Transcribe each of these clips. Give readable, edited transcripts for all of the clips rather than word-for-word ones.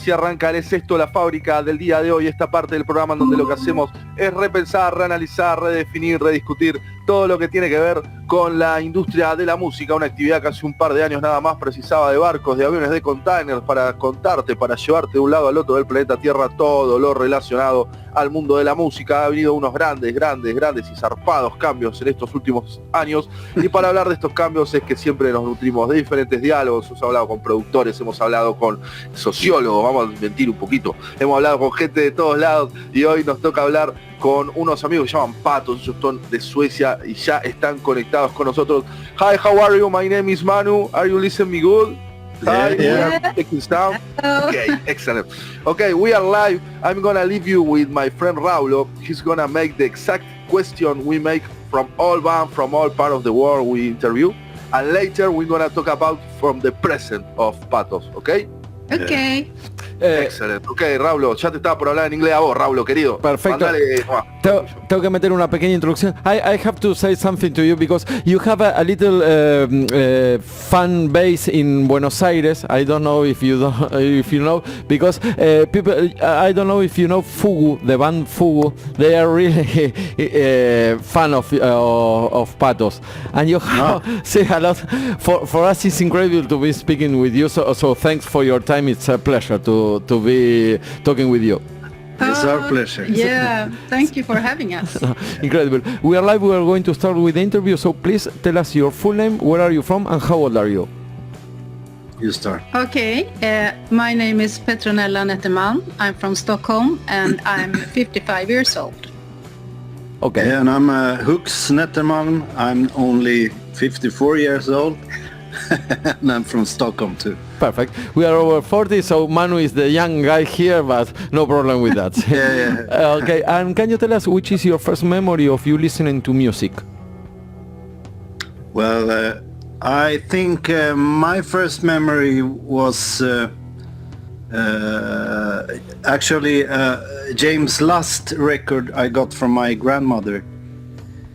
Si arranca el sexto, la fábrica del día de hoy, esta parte del programa en donde lo que hacemos es repensar, reanalizar, redefinir, rediscutir todo lo que tiene que ver con la industria de la música, una actividad que hace un par de años nada más precisaba de barcos, de aviones, de containers para contarte, para llevarte de un lado al otro del planeta Tierra todo lo relacionado al mundo de la música. Ha habido unos grandes y zarpados cambios en estos últimos años, y para hablar de estos cambios es que siempre nos nutrimos de diferentes diálogos. Hemos hablado con productores, hemos hablado con sociólogos, vamos a mentir un poquito, hemos hablado con gente de todos lados, y hoy nos toca hablar con unos amigos que se llaman PAATOS. Ellos son de Suecia y ya están conectados con nosotros. Hi, how are you? My name is Manu. Are you listening me good? Hi, we are taking sound. Okay, excellent. Okay, we are live. I'm gonna leave you with my friend Raulo. He's gonna make the exact question we make from all bands, from all part of the world we interview. And later we're gonna talk about from the present of PAATOS, okay? Okay. Excelente. Ok, Raulo, ya te estaba por hablar en inglés a vos, Raulo, querido. Perfecto. Mandale, tengo que meter una pequeña introducción. I have to say something to you because you have a little fan base in Buenos Aires. I don't know if you know, because people, I don't know if you know Fugu, the band Fugu. They are really fan of PAATOS, and you have say a lot. For us, it's incredible to be speaking with you. So thanks for your time. It's a pleasure to be talking with you. It's our pleasure. Yeah, thank you for having us. Incredible. We are live. We are going to start with the interview. So please tell us your full name, where are you from, and how old are you? You start. Okay, my name is Petronella Netterman. I'm from Stockholm and I'm 55 years old. Okay. Yeah, and I'm Hux Netterman. I'm only 54 years old. And I'm from Stockholm too. Perfect. We are over 40, so Manu is the young guy here, but no problem with that. Yeah. Okay, and can you tell us which is your first memory of you listening to music? Well, I think my first memory was actually James Last record I got from my grandmother.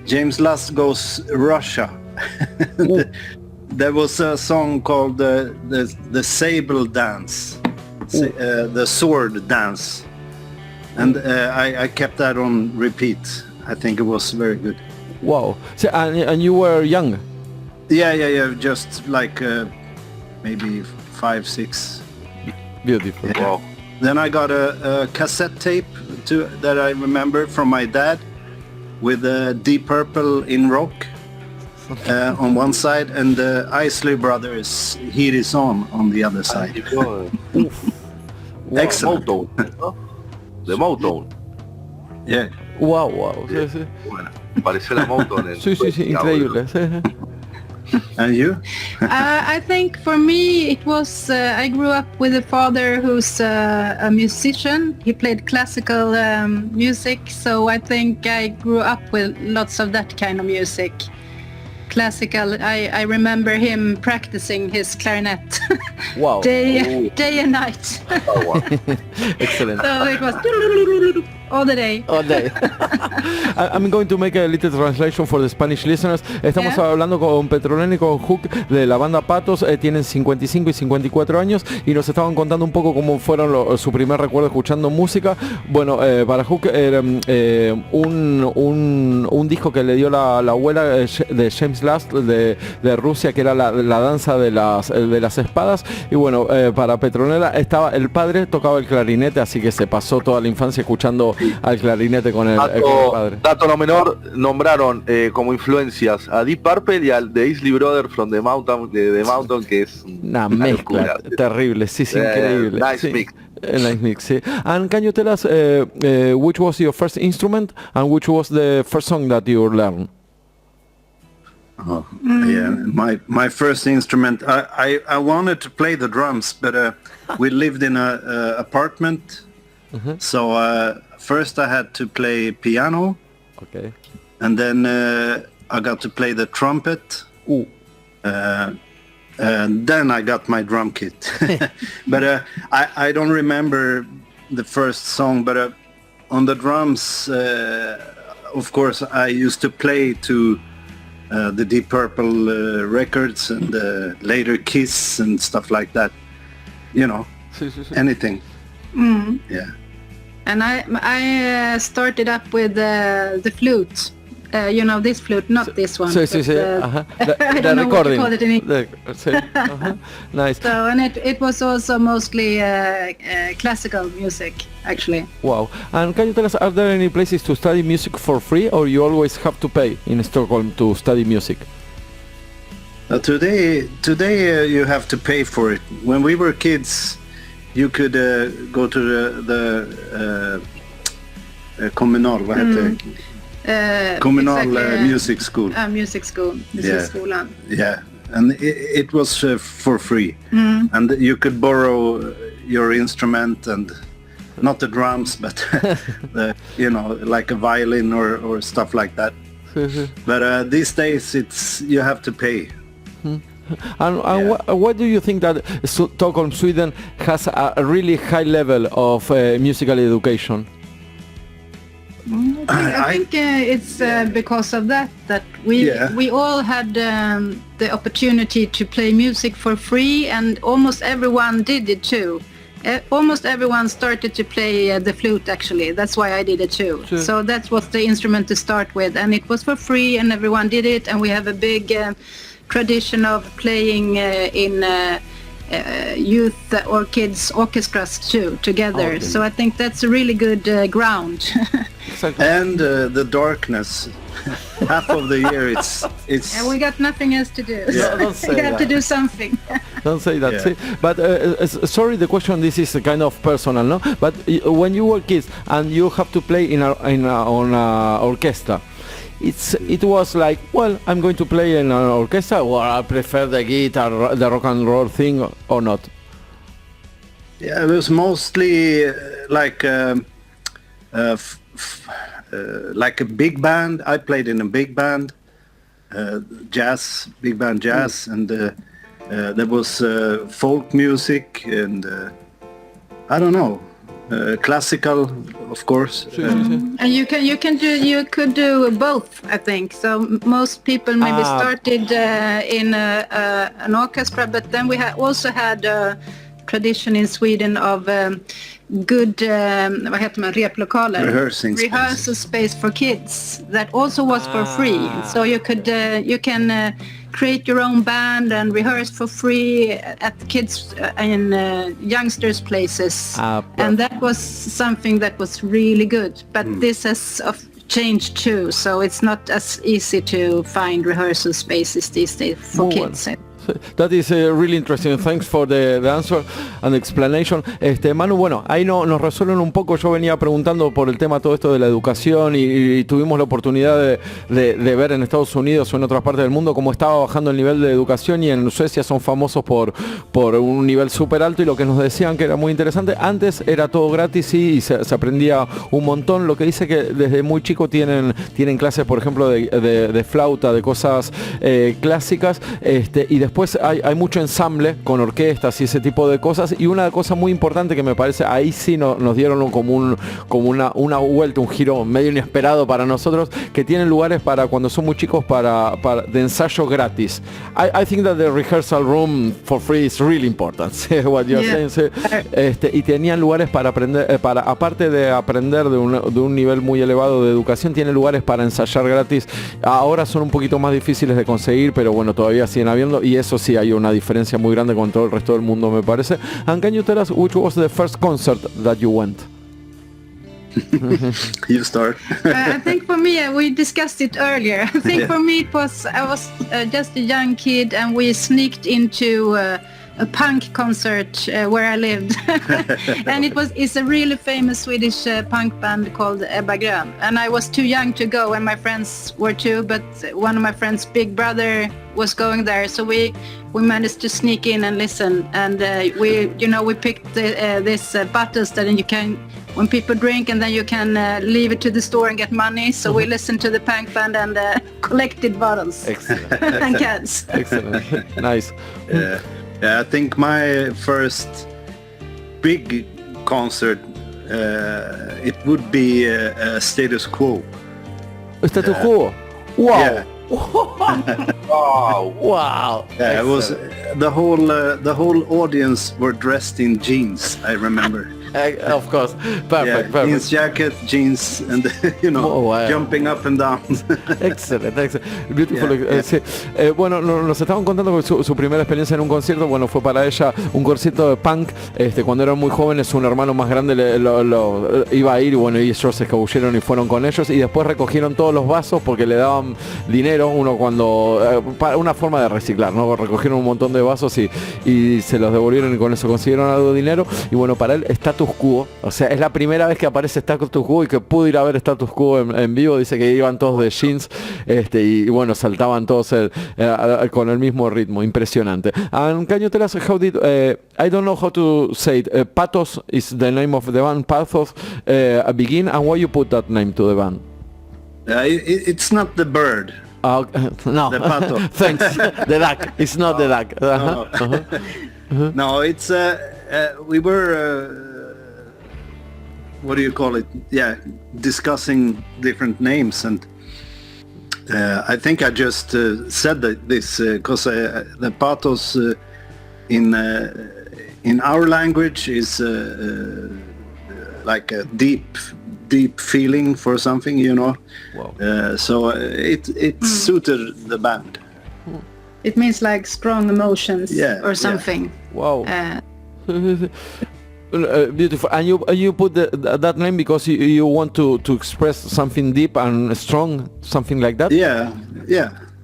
James Last Goes Russia. There was a song called the Sable Dance, the Sword Dance, and I kept that on repeat. I think it was very good. Wow. So, and you were young? Yeah. Just like maybe 5, 6. Beautiful. Yeah. Wow. Then I got a cassette tape that I remember from my dad with Deep Purple in rock. On one side, and the Isley Brothers' Heat Is On the other side. Excellent. De Motown. Yeah. Wow. Yeah. Sí. Bueno, pareció la Motown. Sí, increíble. And you? I think for me it was, I grew up with a father who's a musician. He played classical music, so I think I grew up with lots of that kind of music. Classical. I remember him practicing his clarinet. Wow. day and night. Oh, wow. Excellent. So it was all the day. All day. I'm going to make a little translation for the Spanish listeners. Estamos hablando con Petronella y con Hook de la banda PAATOS. Tienen 55 y 54 años y nos estaban contando un poco cómo fueron su primer recuerdo escuchando música. Bueno, para Hook era un disco que le dio la abuela de James Last de Rusia, que era la danza de las espadas. Y bueno, para Petronella estaba el padre, tocaba el clarinete, así que se pasó toda la infancia escuchando al clarinete con el padre. Dato no menor, nombraron como influencias a Deep Purple y al The Isley Brothers from the Mountain, que es una mezcla terrible, sí, increíble. Nice mix. Nice mix, sí. And can you tell us which was your first instrument and which was the first song that you learned? Yeah, my first instrument. I wanted to play the drums, but we lived in a apartment. Mm-hmm. So first I had to play piano. Okay. And then I got to play the trumpet. Ooh. And then I got my drum kit. But I don't remember the first song, but on the drums, of course, I used to play to the Deep Purple records and later Kiss and stuff like that. You know, anything. Yeah. And I started up with the flute. This flute, not this one. Sí. I don't know what to call it in English. Nice. So, and it was also mostly classical music, actually. Wow. And can you tell us, are there any places to study music for free, or you always have to pay in Stockholm to study music? Today you have to pay for it. When we were kids, you could go to the kommunal, vad heter det? Kommunal music school. Music school. Musikskolan. Yeah, and it was for free. And you could borrow your instrument, and not the drums, but like a violin or stuff like that. But these days you have to pay. And what do you think that Stockholm, Sweden has a really high level of musical education? I think it's because of that we all had the opportunity to play music for free, and almost everyone did it too. Almost everyone started to play the flute, actually. That's why I did it too. Sure. So that was the instrument to start with, and it was for free, and everyone did it, and we have a big tradition of playing in youth or kids orchestras too together. Okay. So I think that's a really good ground. And the darkness. Half of the year it's and we got nothing else to do. Yeah. Don't say we have to do something. Don't say that. Yeah. But sorry, the question, this is kind of personal, no? But when you were kids and you have to play on a orchestra, it was like, well, I'm going to play in an orchestra, or I prefer the guitar, the rock and roll thing, or not? Yeah, it was mostly like a big band. I played in a big band, jazz, big band jazz, and there was folk music and I don't know. Classical, of course. And you could do both, I think. So most people maybe started in an orchestra, but then we also had a tradition in Sweden of good rehearsal space for kids that also was for free. So you can create your own band and rehearse for free at kids and youngsters places, and that was something that was really good. But this has changed too, so it's not as easy to find rehearsal spaces these days for kids. That is really interesting. Thanks for the answer and explanation. Manu, bueno, ahí nos resuelven un poco. Yo venía preguntando por el tema todo esto de la educación y tuvimos la oportunidad de ver en Estados Unidos o en otras partes del mundo cómo estaba bajando el nivel de educación, y en Suecia son famosos por un nivel súper alto, y lo que nos decían que era muy interesante, antes era todo gratis y se aprendía un montón. Lo que dice que desde muy chico tienen clases, por ejemplo, de flauta, de cosas clásicas, y después hay mucho ensamble con orquestas y ese tipo de cosas. Y una cosa muy importante que me parece, ahí sí nos dieron como una vuelta, un giro medio inesperado para nosotros, que tienen lugares para cuando son muy chicos de ensayo gratis. I think that the rehearsal room for free is really important. What you're saying. Y tenían lugares para aprender, aparte de aprender de un nivel muy elevado de educación, tienen lugares para ensayar gratis. Ahora son un poquito más difíciles de conseguir, pero bueno, todavía siguen habiendo, y eso sí hay una diferencia muy grande con todo el resto del mundo, me parece. And can you tell us which was the first concert that you went? You start. I think for me, we discussed it earlier. I think for me I was just a young kid, and we sneaked into a punk concert where I lived. And it's a really famous Swedish punk band called Ebba Grön. And I was too young to go, and my friends were too, but one of my friends' big brother was going there, so we managed to sneak in and listen. And we picked this bottles that you can, when people drink, and then you can leave it to the store and get money. So we listened to the punk band and collected bottles. Excellent. And cans. Excellent. Nice. Yeah, I think my first big concert, it would be Status Quo. Status Quo? Wow. Yeah. Wow. Yeah, it was the whole audience were dressed in jeans, I remember. Of course, perfect. Jeans jacket, jeans, and jumping up and down. Excellent. Beautiful. Sí. Bueno, nos estaban contando que su primera experiencia en un concierto, bueno, fue para ella un concierto de punk. Cuando eran muy jóvenes, un hermano más grande lo iba a ir, y bueno, y ellos se escabulleron y fueron con ellos, y después recogieron todos los vasos porque le daban dinero, para una forma de reciclar, ¿no? Recogieron un montón de vasos y se los devolvieron, y con eso consiguieron algo de dinero. Y bueno, para él Status Quo, o sea, es la primera vez que aparece Status Quo y que pudo ir a ver Status Quo en vivo. Dice que iban todos de jeans y bueno, saltaban todos con el mismo ritmo, impresionante. And can you tell us how did I don't know how to say it, PAATOS is the name of the band, PAATOS begin, and why you put that name to the band? It's not the bird. No, the pato. Thanks. The duck. It's not the duck. No, it's we were what do you call it? Yeah, discussing different names, and I think I just said this because the patos in our language is like a deep feeling for something, Wow. So it suited the band. It means like strong emotions or something. Wow. Beautiful. And you put that name because you want to express something deep and strong, something like that? Yeah.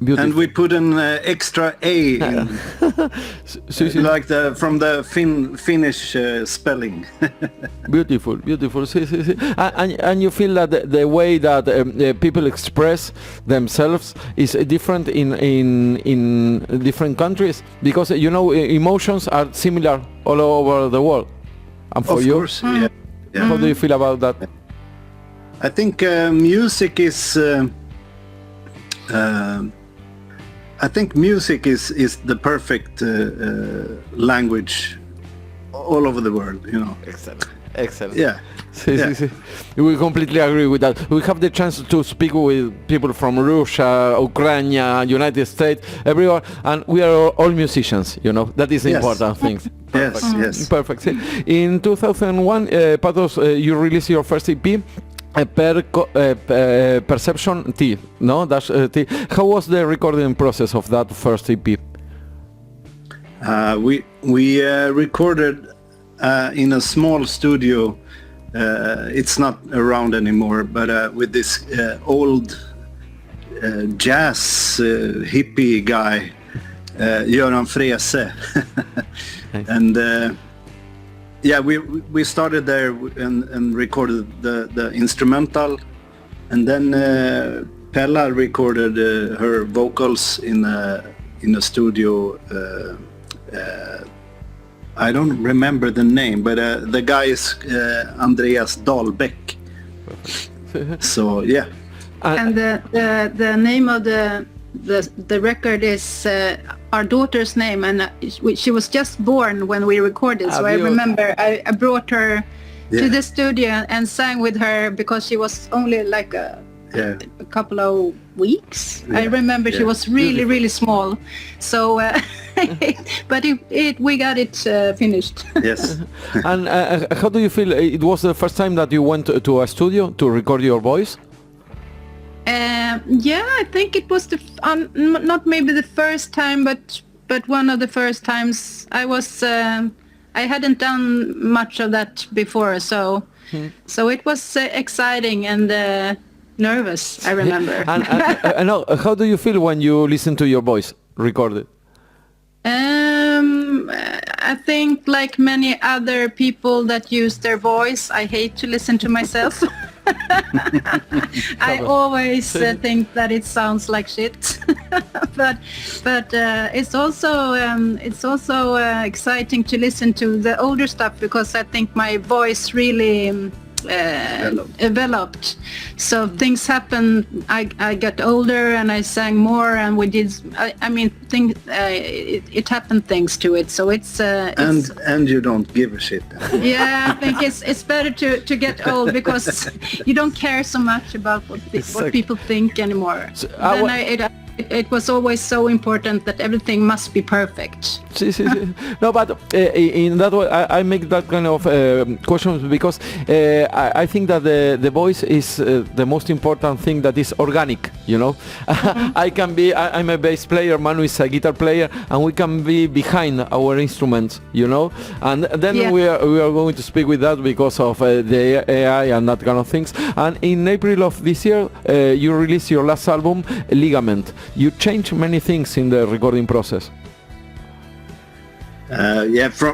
Beautiful. And we put an extra A in, like from the Finnish spelling. Beautiful. Sí. And you feel that the way that people express themselves is different in different countries, because emotions are similar all over the world. And for you, course, yeah. How do you feel about that? I think music is. I think music is the perfect language all over the world, Excellent. Yeah. Sí. We completely agree with that. We have the chance to speak with people from Russia, Ukraine, United States, everywhere, and we are all musicians, That is the important thing. Yes. Perfect. In 2001, PAATOS, you released your first EP, Perception T, no? T. How was the recording process of that first EP? We recorded in a small studio. It's not around anymore, but with this old jazz hippie guy, Göran Frese. And we started there and recorded the instrumental, and then Pella recorded her vocals in a studio. I don't remember the name, but the guy is Andreas Dahlbeck. So yeah. And the name of the record is our daughter's name, and she was just born when we recorded. So I remember I brought her to the studio and sang with her because she was only like a couple of weeks. I remember she was really small. So, but we got it finished. Yes. And how do you feel? It was the first time that you went to a studio to record your voice? I think it was not maybe the first time, but one of the first times. I hadn't done much of that before, so it was exciting and nervous, I remember. And how do you feel when you listen to your voice recorded? I think like many other people that use their voice, I hate to listen to myself. I always think that it sounds like shit, but it's also exciting to listen to the older stuff, because I think my voice really developed. So things happened. I got older and I sang more, and we did. It happened things to it. So it's and you don't give a shit. Yeah, I think it's better to get old, because you don't care so much about what people think anymore. So, it was always so important that everything must be perfect. Sí. No, but in that way, I make that kind of questions because I think that the voice is the most important thing that is organic, you know. I'm a bass player, Manu is a guitar player, and we can be behind our instruments, you know. And then we are going to speak with that because of the AI and that kind of things. And in April of this year, you released your last album, Ligament. You changed many things in the recording process.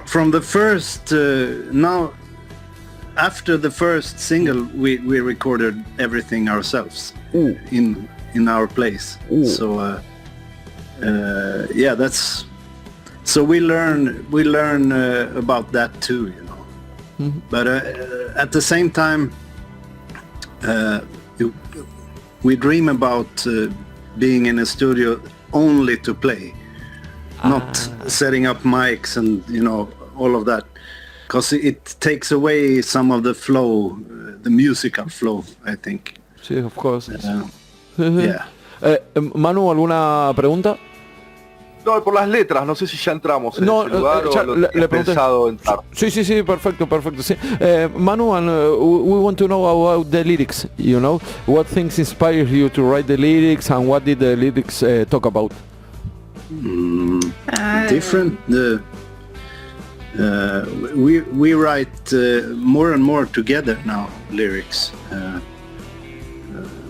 From the first, now after the first single, we recorded everything ourselves in our place. So that's so we learn about that too, you know. Mm-hmm. But at the same time, we dream about being in a studio only to play. Not setting up mics and, you know, all of that, because it takes away some of the flow, the musical flow, I think. Sí, of course. Yeah. Manu, ¿alguna pregunta? No, por las letras, no sé si ya entramos en ese lugar o lo he pensado entrar. Sí, perfecto, sí. Manu, and we want to know about the lyrics, you know, what things inspired you to write the lyrics and what did the lyrics talk about? Different. We write more and more together now, lyrics,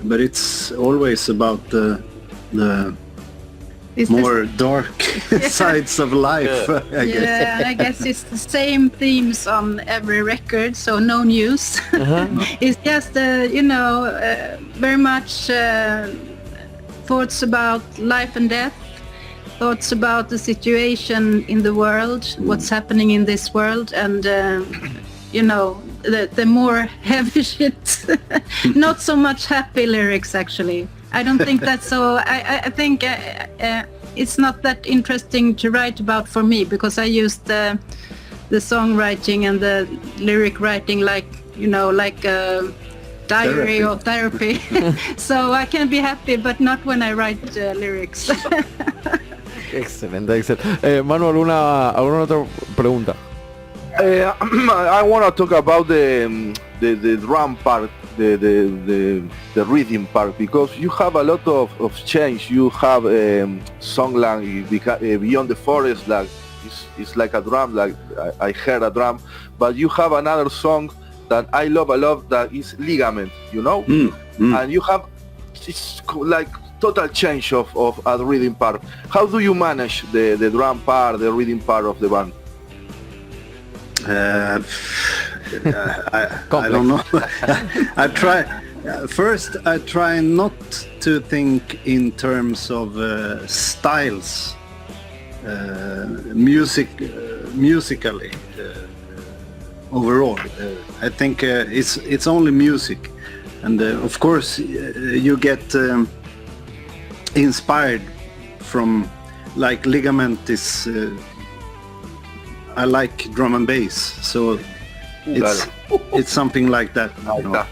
but it's always about the more dark sides of life. I guess. Yeah, I guess it's the same themes on every record, so no news. It's just very much thoughts about life and death. Thoughts about the situation in the world, what's happening in this world, and the more heavy shit. Not so much happy lyrics, actually. I don't think that's so. I think it's not that interesting to write about for me, because I use the songwriting and the lyric writing like a diary or therapy. So I can be happy, but not when I write lyrics. Excelente. Manu, ¿alguna otra pregunta? I want to talk about the drum part, the rhythm part, because you have a lot of change. You have song like Beyond the Forest, like it's like a drum, like I heard a drum, but you have another song that I love a lot that is Ligament, you know, and you have it's like total change of a rhythm part. How do you manage the drum part, the rhythm part of the band? I don't know. I try not to think in terms of styles, musically overall. I think it's only music, and of course you get inspired from, like Ligament is I like drum and bass, so it's something like that, you know?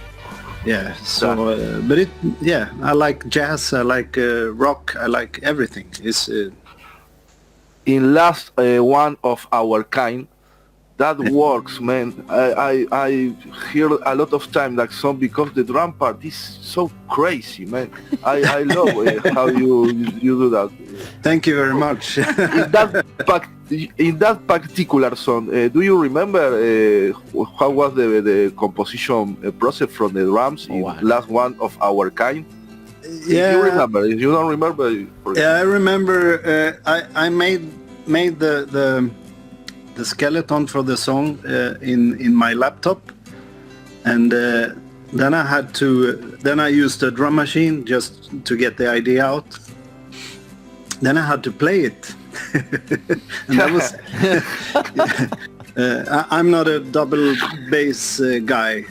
Yeah, so but I like jazz, I like rock, I like everything. It's in last one of our kind, that works, man. I hear a lot of time that song because the drum part is so crazy, man. I love how you do that. Thank you very much. In that particular song, do you remember how was the composition process from the drums in last one of our kind? Yeah. If you remember. If you don't remember, I remember. I made the skeleton for the song in my laptop, and then I used a drum machine just to get the idea out. Then I had to play it. And that was I'm not a double bass guy,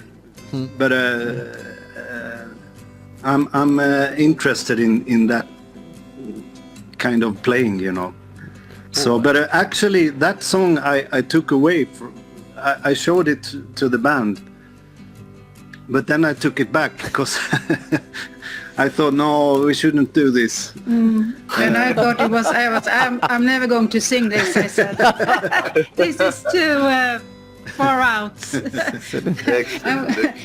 but I'm interested in that kind of playing, you know. So, but actually that song I took away. I showed it to the band, but then I took it back because I thought, no, we shouldn't do this. And I thought I'm never going to sing this. I said, this is too far out.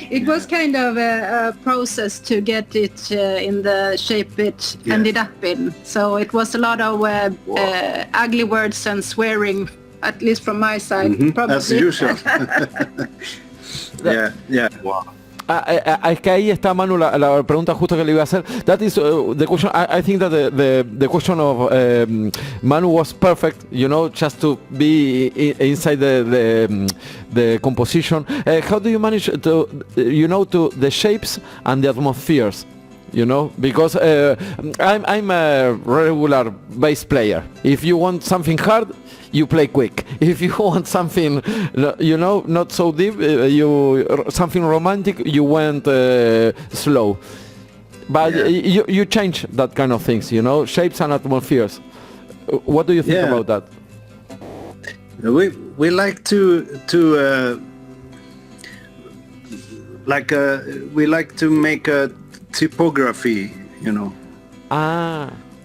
It was kind of a process to get it in the shape it ended up in. So it was a lot of ugly words and swearing, at least from my side. Probably. As usual. Yeah. Wow. Es que ahí está, Manu, la pregunta justo que le iba a hacer. That is the question. I think that the question of Manu was perfect, just to be inside the composition. How do you manage to the shapes and the atmospheres? Because I'm a regular bass player. If you want something hard, you play quick. If you want something, not so deep, something romantic, you went slow. But you change that kind of things, shapes and atmospheres. What do you think about that? We like to we like to make a typography,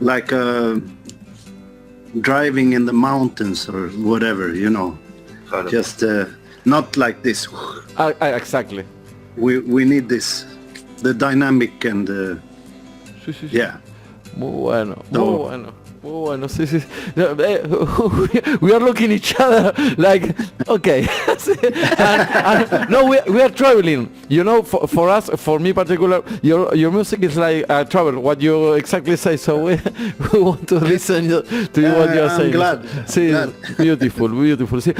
like driving in the mountains or whatever, just not like this. Exactly. We need this, the dynamic and yeah. Muy bueno, sí. We are looking at each other like, okay. No, we are traveling. For us, for me particular, your music is like travel. What you exactly say. So we want to listen to what you are saying. Glad. Sí, glad. Beautiful. Sí.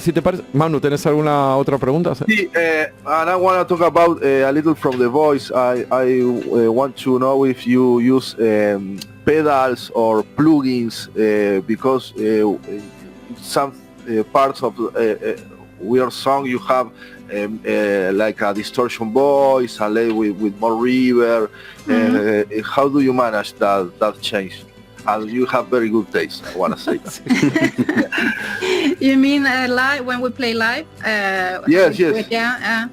Si te parece, Manu, ¿tenés alguna otra pregunta? Sí, and I want to talk about a little from the voice. I want to know if you use pedals or plugins because some parts of your song you have like a distortion voice and lay with more reverb. How do you manage that change? And you have very good taste, I want to say that. You mean live, when we play live? Yes. I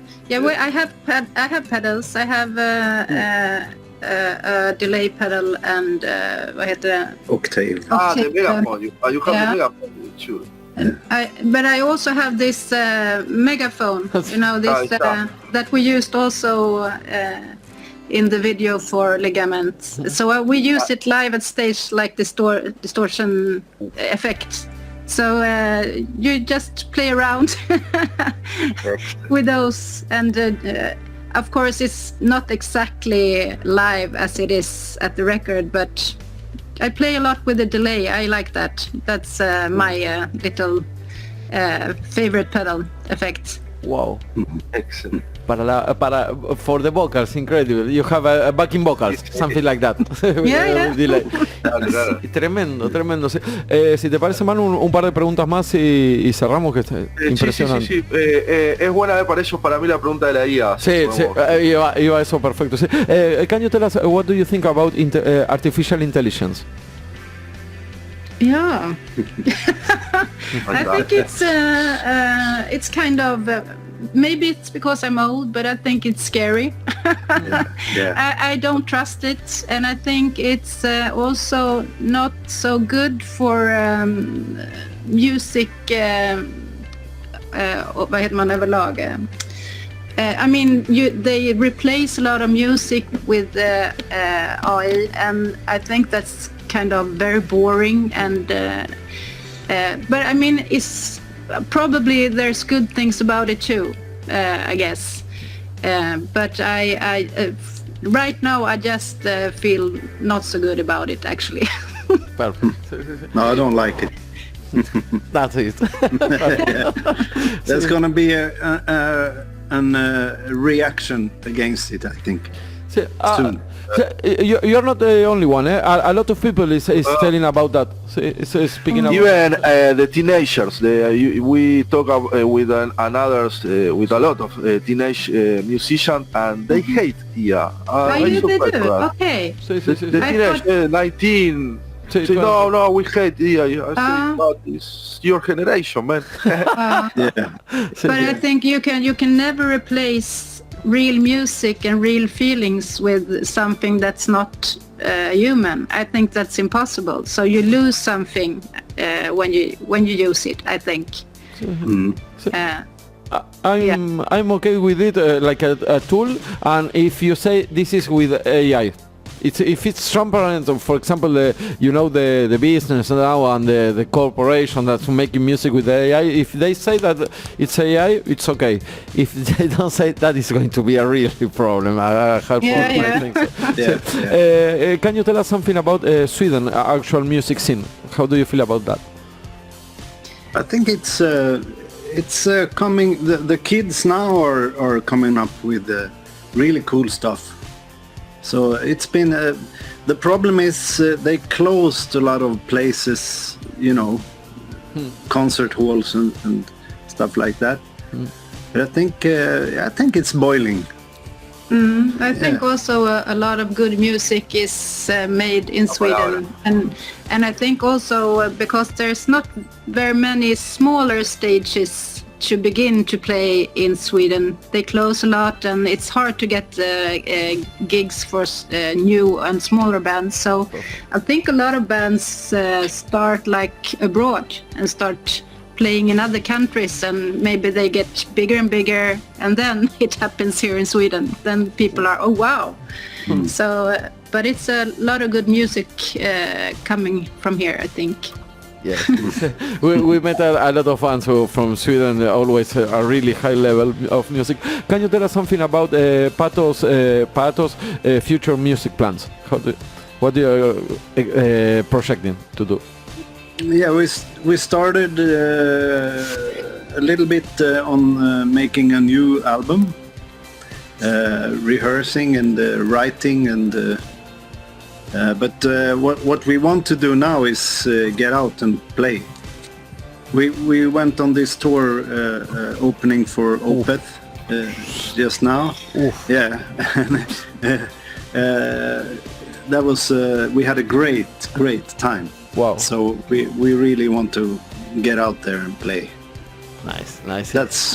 have pedals. I have a delay pedal and vad heter det? Octave. The megaphone. You have the megaphone, sure. But I also have this megaphone, that we used also in the video for Ligaments. So we use it live at stage like distortion effect. So you just play around with those, and of course it's not exactly live as it is at the record, but I play a lot with the delay. I like that. That's my little favorite pedal effect. Wow. Excellent. For the vocals, incredible. You have a backing vocals, something like that. Yeah. Delay. Tremendo. Sí. Si te parece, Manu, un par de preguntas más y cerramos, que está impresionante. Sí. Es buena para ellos, para mí la pregunta de la IA. Sí, iba eso, perfecto. Sí. Can you tell us what do you think about artificial intelligence? Yeah, I think it's kind of maybe it's because I'm old, but I think it's scary. I don't trust it, and I think it's also not so good for music. Vad heter man överlag? I mean, they replace a lot of music with AI, and I think that's kind of very boring. And but I mean, it's probably there's good things about it too, I guess. But I right now I just feel not so good about it, actually. Perfect. No, I don't like it. That's it. There's gonna be a reaction against it, I think. Soon. You're not the only one. A lot of people is telling about that. So speaking about even the teenagers. We talk with others, with a lot of teenage musicians, and they hate IA. You do? Okay. The teenage 19. Say, no, we hate IA. I say, but it's your generation, man. But I think you can never replace real music and real feelings with something that's not human. I think that's impossible. So you lose something when you use it, I think. I'm okay with it like a tool, and if you say this is with AI, if it's transparent, for example, the business now and the corporation that's making music with AI, if they say that it's AI, it's okay. If they don't say that, it's going to be a real problem. I think so. Can you tell us something about Sweden, actual music scene? How do you feel about that? I think it's coming. The kids now are coming up with really cool stuff. So it's been the problem is they closed a lot of places, concert halls and stuff like that. But I think it's boiling. I think also a lot of good music is made in Sweden, and I think also because there's not very many smaller stages to begin to play in Sweden. They close a lot, and it's hard to get gigs for new and smaller bands. So I think a lot of bands start like abroad and start playing in other countries, and maybe they get bigger and bigger, and then it happens here in Sweden. Then people are, oh wow. So but it's a lot of good music coming from here, I think. Yeah, we met a lot of fans from Sweden, always a really high level of music. Can you tell us something about PAATOS future music plans? What are you projecting to do? Yeah, we started a little bit on making a new album, rehearsing and writing and. But what we want to do now is get out and play. We went on this tour opening for Opeth just now. Yeah, that was we had a great time. Wow! So we really want to get out there and play. Nice. That's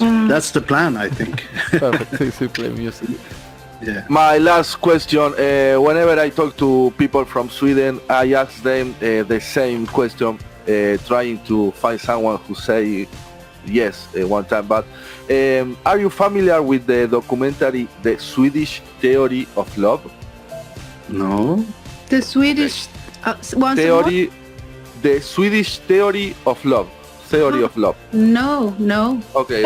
the plan, I think. Perfect to play music. Yeah. My last question, whenever I talk to people from Sweden, I ask them the same question, trying to find someone who say yes one time. But are you familiar with the documentary, The Swedish Theory of Love? No. The Swedish... theory, The Swedish Theory of Love. Theory of Love. No. Okay.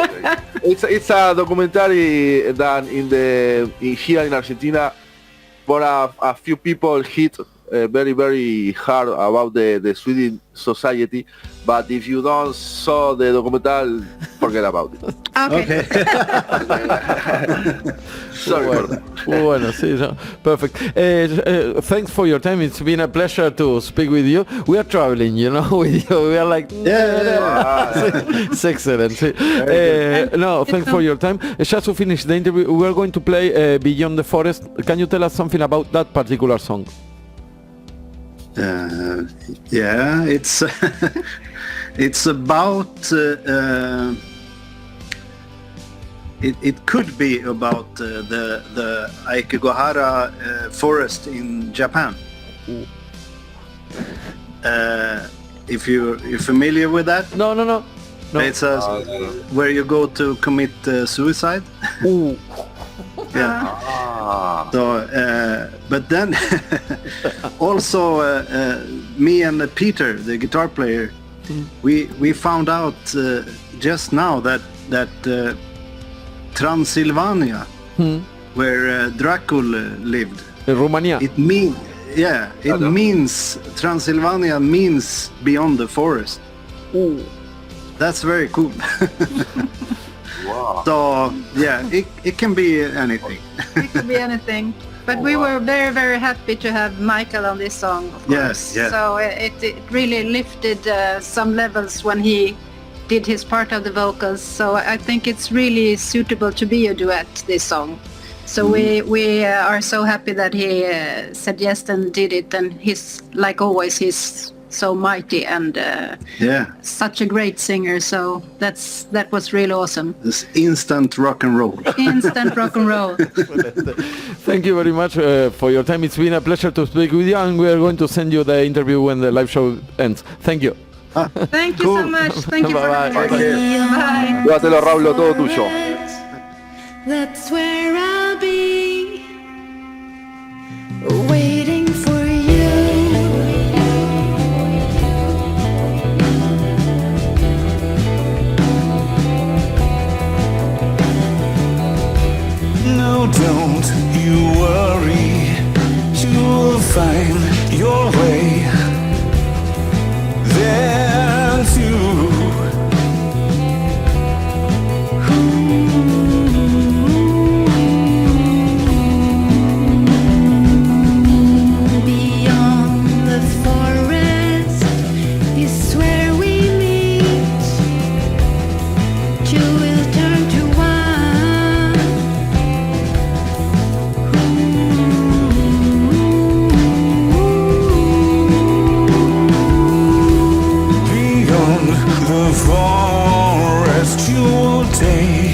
It's a documentary done here in Argentina, for a few people hit very, very hard about the Swedish society. But if you don't saw the documentary, forget about it. Okay. Sorry for that. Bueno, sí, no. Perfect. Thanks for your time. It's been a pleasure to speak with you. We are traveling, with you. We are like, it's excellent. No, thanks for your time. Just to finish the interview, we are going to play Beyond the Forest. Can you tell us something about that particular song? Yeah, it's it's about it could be about the Aokigahara forest in Japan. If you're familiar with that? No. It's where you go to commit suicide. Yeah. So, but then also me and Peter, the guitar player, we found out just now that Transylvania, where Dracula lived, Romania. It means Transylvania means beyond the forest. That's very cool. Wow. So yeah, it can be anything. It could be anything. But we were very, very happy to have Michael on this song, of course. Yes. So it really lifted some levels when he did his part of the vocals. So I think it's really suitable to be a duet, this song. So we are so happy that he said yes and did it. And he's, like always, he's so mighty and such a great singer. So that was really awesome. It's instant rock and roll. Instant rock and roll. Thank you very much for your time. It's been a pleasure to speak with you, and we are going to send you the interview when the live show ends. Thank you. Thank you so much. Thank you for having me. Bye. Llévatelo, Raulo, todo tuyo. That's where I'll be, waiting for you. No, don't you worry, you'll find your way there too. Beyond the forest is where we meet. You will turn to one. Beyond the forest you'll take